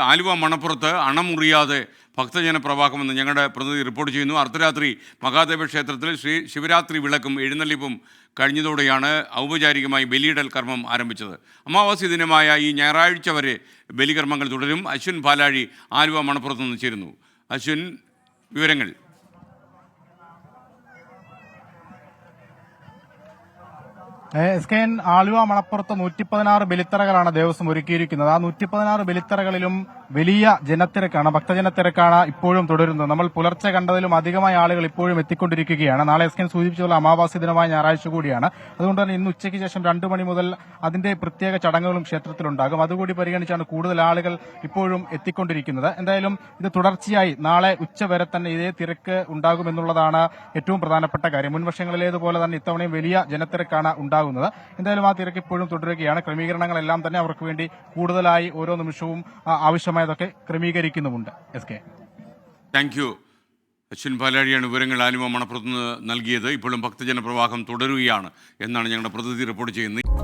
ആലുവ മണപ്പുറത്ത് അണമുറിയാതെ ഭക്തജന പ്രവാഹമെന്ന് ഞങ്ങളുടെ പ്രതിനിധി റിപ്പോർട്ട് ചെയ്യുന്നു. അർദ്ധരാത്രി മഹാദേവ ക്ഷേത്രത്തിൽ ശിവരാത്രി വിളക്കും എഴുന്നള്ളിപ്പും കഴിഞ്ഞതോടെയാണ് ഔപചാരികമായി ബലിയിടൽ കർമ്മം ആരംഭിച്ചത്. അമാവാസി ദിനമായ ഈ ഞായറാഴ്ച വരെ ബലികർമ്മങ്ങൾ തുടരും. അശ്വിൻ പാലാഴി ആലുവ മണപ്പുറത്ത് നിന്ന് ചേരുന്നു. അശ്വിൻ, വിവരങ്ങൾ. SKN ആലുവ മണപ്പുറത്ത് 116 ബലിത്തറകളാണ് ദേവസ്വം ഒരുക്കിയിരിക്കുന്നത്. ആ 116 ബലിത്തറകളിലും വലിയ ജനത്തിരക്കാണ്, ഭക്തജനത്തിരക്കാണ് ഇപ്പോഴും തുടരുന്നത്. നമ്മൾ പുലർച്ചെ കണ്ടതിലും അധികമായ ആളുകൾ ഇപ്പോഴും എത്തിക്കൊണ്ടിരിക്കുകയാണ്. നാളെ SKN സൂചിപ്പിച്ചുള്ള അമാവാസി ദിനമായ ഞായറാഴ്ച കൂടിയാണ്. അതുകൊണ്ട് തന്നെ ഇന്ന് ഉച്ചയ്ക്ക് ശേഷം 2 മണി മുതൽ അതിന്റെ പ്രത്യേക ചടങ്ങുകളും ക്ഷേത്രത്തിലുണ്ടാകും. അതുകൂടി പരിഗണിച്ചാണ് കൂടുതൽ ആളുകൾ ഇപ്പോഴും എത്തിക്കൊണ്ടിരിക്കുന്നത്. എന്തായാലും ഇത് തുടർച്ചയായി നാളെ ഉച്ചവരെ തന്നെ ഇതേ തിരക്ക് ഉണ്ടാകുമെന്നുള്ളതാണ് ഏറ്റവും പ്രധാനപ്പെട്ട കാര്യം. മുൻവർഷങ്ങളിലേതുപോലെ തന്നെ ഇത്തവണയും വലിയ ജനത്തിരക്കാണ് ഉണ്ടാകുന്നത്. എന്തായാലും ആ തിരക്ക് ഇപ്പോഴും തുടരുകയാണ്. ക്രമീകരണങ്ങളെല്ലാം തന്നെ അവർക്ക് വേണ്ടി കൂടുതലായി ഓരോ നിമിഷവും ആവശ്യമായതൊക്കെ ക്രമീകരിക്കുന്നുമുണ്ട്. Thank you. അശ്വിൻ പാലാഴിയാണ് വിവരങ്ങൾ ആലുവ മണപ്പുറത്ത് നിന്ന് നൽകിയത്. ഇപ്പോഴും ഭക്തജന പ്രവാഹം തുടരുകയാണ് എന്നാണ് ഞങ്ങളുടെ പ്രതിനിധി റിപ്പോർട്ട് ചെയ്യുന്നത്.